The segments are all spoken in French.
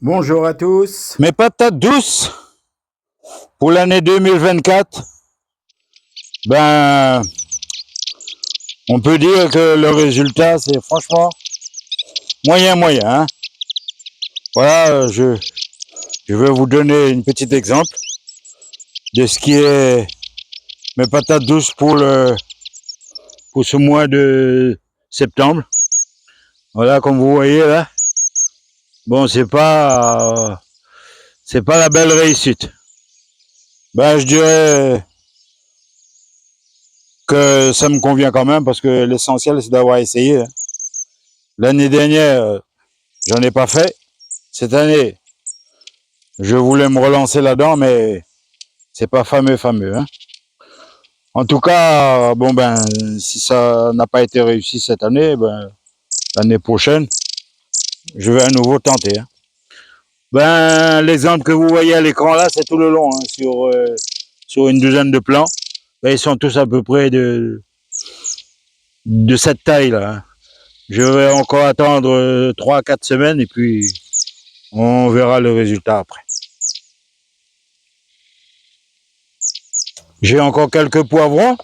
Bonjour à tous. Mes patates douces pour l'année 2024, ben, on peut dire que le résultat, c'est franchement moyen. Hein. Voilà, je vais vous donner une petite exemple de ce qui est mes patates douces pour ce mois de septembre. Voilà, comme vous voyez là, bon, c'est pas la belle réussite. Ben, je dirais que ça me convient quand même parce que l'essentiel, c'est d'avoir essayé. Hein. L'année dernière, j'en ai pas fait. Cette année, je voulais me relancer là-dedans, mais c'est pas fameux. Hein. En tout cas, bon ben, si ça n'a pas été réussi cette année, ben l'année prochaine, je vais à nouveau tenter. Hein. Ben, l'exemple que vous voyez à l'écran là, c'est tout le long, hein, sur une douzaine de plans. Ben, ils sont tous à peu près de cette taille là. Hein. Je vais encore attendre 3 à 4 semaines et puis on verra le résultat après. J'ai encore quelques poivrons.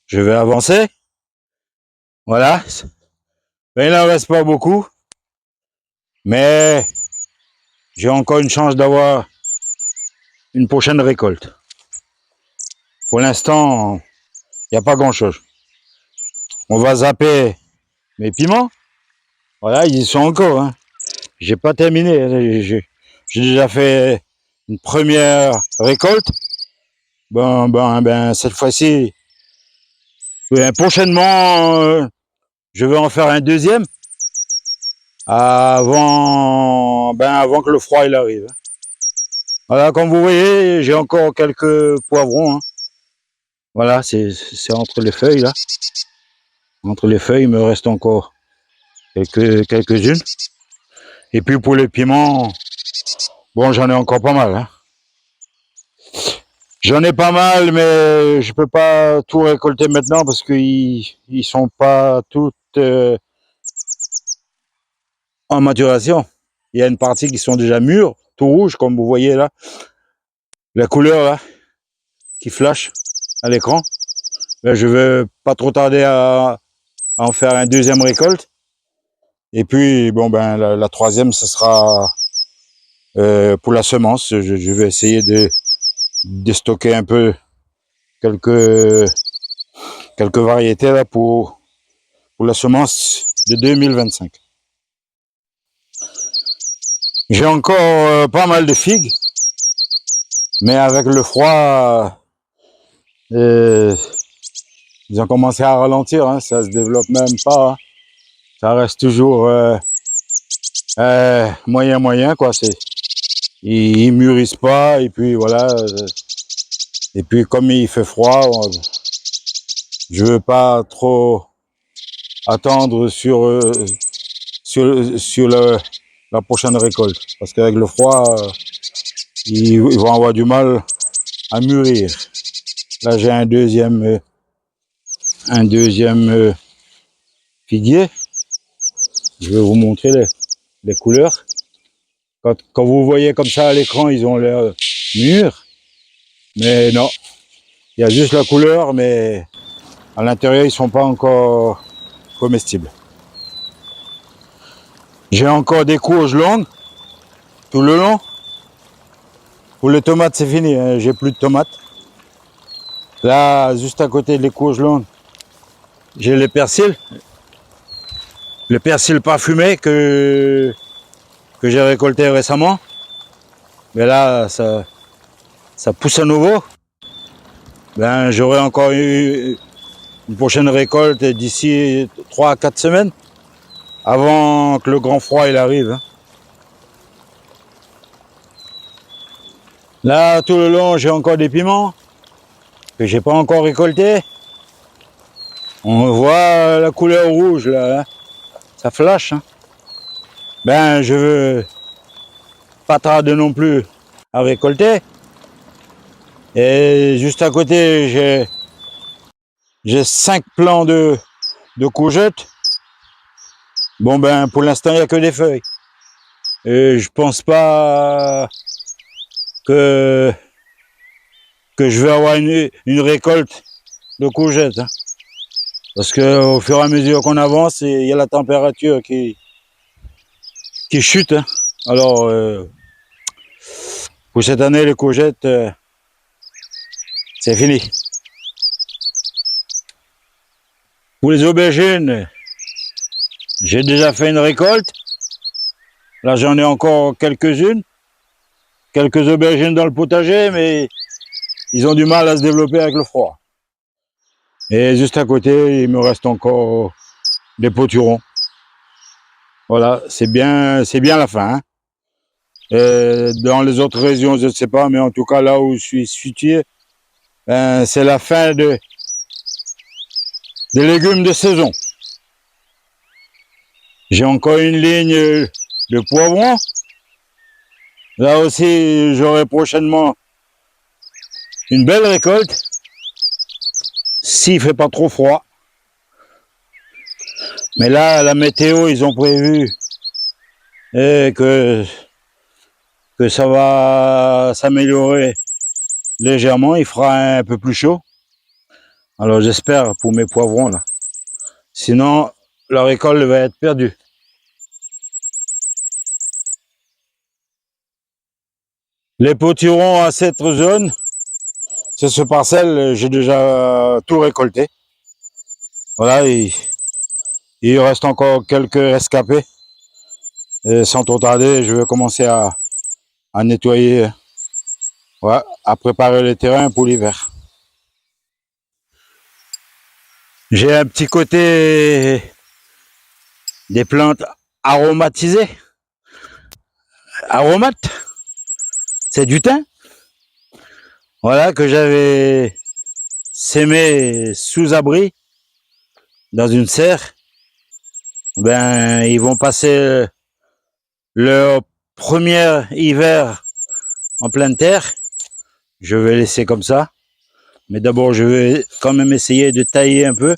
Je vais avancer. Voilà. Ben, il n'en reste pas beaucoup. Mais j'ai encore une chance d'avoir une prochaine récolte. Pour l'instant, il n'y a pas grand-chose. On va zapper mes piments. Voilà, ils y sont encore. Hein. J'ai pas terminé. J'ai déjà fait une première récolte. Ben cette fois-ci, prochainement, je vais en faire un deuxième avant que le froid il arrive. Voilà, comme vous voyez, j'ai encore quelques poivrons. Hein. Voilà, c'est entre les feuilles là. Entre les feuilles, il me reste encore quelques-unes. Et puis pour les piments, bon, j'en ai encore pas mal. Hein. J'en ai pas mal, mais je peux pas tout récolter maintenant parce qu'ils sont pas toutes en maturation. Il y a une partie qui sont déjà mûres, tout rouge, comme vous voyez là. La couleur là, qui flash à l'écran. Ben, je vais pas trop tarder à en faire un deuxième récolte. Et puis, bon, ben, la troisième, ce sera pour la semence. Je vais essayer de stocker un peu quelques variétés là pour la semence de 2025. J'ai encore pas mal de figues, mais avec le froid, ils ont commencé à ralentir. Hein, ça se développe même pas. Hein. Ça reste toujours moyen quoi. Ils mûrissent pas et puis voilà. Et puis comme il fait froid, je veux pas trop attendre sur la prochaine récolte parce qu'avec le froid, ils vont avoir du mal à mûrir. Là, j'ai un deuxième figuier. Je vais vous montrer les couleurs. Quand vous voyez comme ça à l'écran, ils ont l'air mûrs. Mais non, il y a juste la couleur, mais à l'intérieur, ils ne sont pas encore comestibles. J'ai encore des courges longues tout le long. Pour les tomates, c'est fini. Hein. J'ai plus de tomates. Là, juste à côté des courges longues, j'ai les persils. Le persil parfumé que j'ai récolté récemment. Mais là, ça pousse à nouveau. Ben, j'aurai encore eu une prochaine récolte d'ici 3 à 4 semaines avant que le grand froid il arrive. Hein. Là, tout le long, j'ai encore des piments que j'ai pas encore récoltés. On voit la couleur rouge là, hein. Ça flash. Hein. Ben, je veux pas tarder non plus à récolter. Et juste à côté, j'ai 5 plants de courgettes. Bon ben, pour l'instant, il n'y a que des feuilles. Et je pense pas que je vais avoir une récolte de courgettes. Hein. Parce qu'au fur et à mesure qu'on avance, il y a la température qui chute. Hein. Alors, pour cette année, les courgettes, c'est fini. Pour les aubergines, j'ai déjà fait une récolte. Là, j'en ai encore quelques-unes. Quelques aubergines dans le potager, mais ils ont du mal à se développer avec le froid. Et juste à côté, il me reste encore des potirons. Voilà, c'est bien la fin. Hein. Dans les autres régions, je ne sais pas, mais en tout cas là où je suis situé, c'est la fin des légumes de saison. J'ai encore une ligne de poivrons. Là aussi, j'aurai prochainement une belle récolte, s'il ne fait pas trop froid. Mais là, la météo, ils ont prévu que ça va s'améliorer légèrement. Il fera un peu plus chaud. Alors j'espère pour mes poivrons là. Sinon, la récolte va être perdue. Les potirons à cette zone, c'est ce parcelle, j'ai déjà tout récolté. Voilà, il reste encore quelques rescapés. Et sans trop tarder, je vais commencer à nettoyer, ouais, à préparer le terrain pour l'hiver. J'ai un petit côté des plantes aromatisées. Aromates, c'est du thym. Voilà, que j'avais sémé sous abri dans une serre. Ben, ils vont passer leur premier hiver en pleine terre. Je vais laisser comme ça. Mais d'abord, je vais quand même essayer de tailler un peu.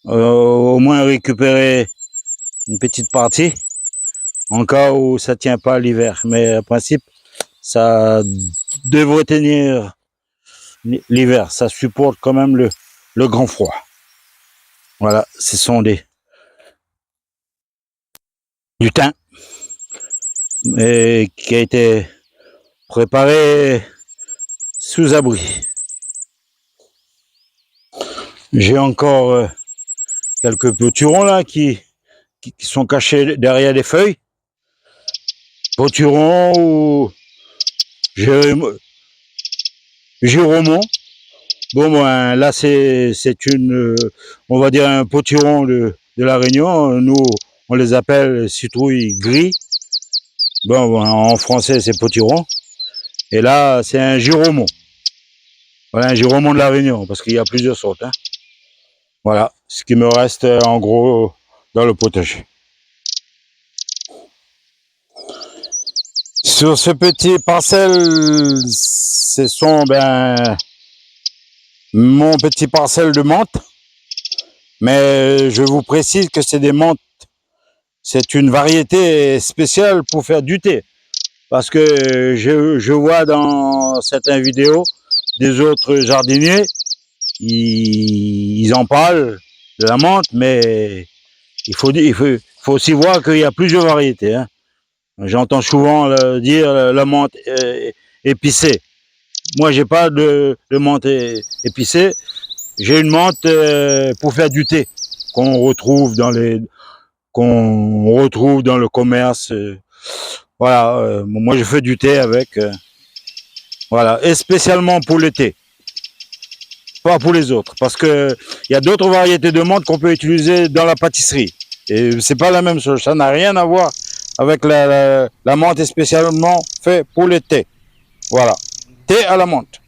Au moins récupérer une petite partie. En cas où ça tient pas l'hiver. Mais en principe, ça devrait tenir l'hiver. Ça supporte quand même le grand froid. Voilà, ce sont du thym. Et qui a été préparé sous abri. J'ai encore quelques potirons là qui sont cachés derrière les feuilles. Potirons ou Giraumon. Bon, ben, là c'est une, on va dire un potiron de la Réunion. Nous, on les appelle citrouilles gris. Bon, en français c'est potiron. Et là, c'est un Giraumon. Voilà, un Giraumon de la Réunion, parce qu'il y a plusieurs sortes. Hein. Voilà, ce qui me reste en gros dans le potager. Sur ce petit parcelle, ce sont mon petit parcelle de menthe. Mais je vous précise que c'est des menthes. C'est une variété spéciale pour faire du thé. Parce que je vois dans certaines vidéos des autres jardiniers, ils en parlent de la menthe, mais il faut aussi voir qu'il y a plusieurs variétés. Hein. J'entends souvent dire la menthe épicée. Moi, j'ai pas de menthe épicée. J'ai une menthe pour faire du thé qu'on retrouve dans le commerce. Voilà, moi je fais du thé avec. Voilà, et spécialement pour le thé, pas pour les autres, parce que il y a d'autres variétés de menthe qu'on peut utiliser dans la pâtisserie. Et c'est pas la même chose. Ça n'a rien à voir avec la menthe est spécialement fait pour le thé. Voilà, thé à la menthe.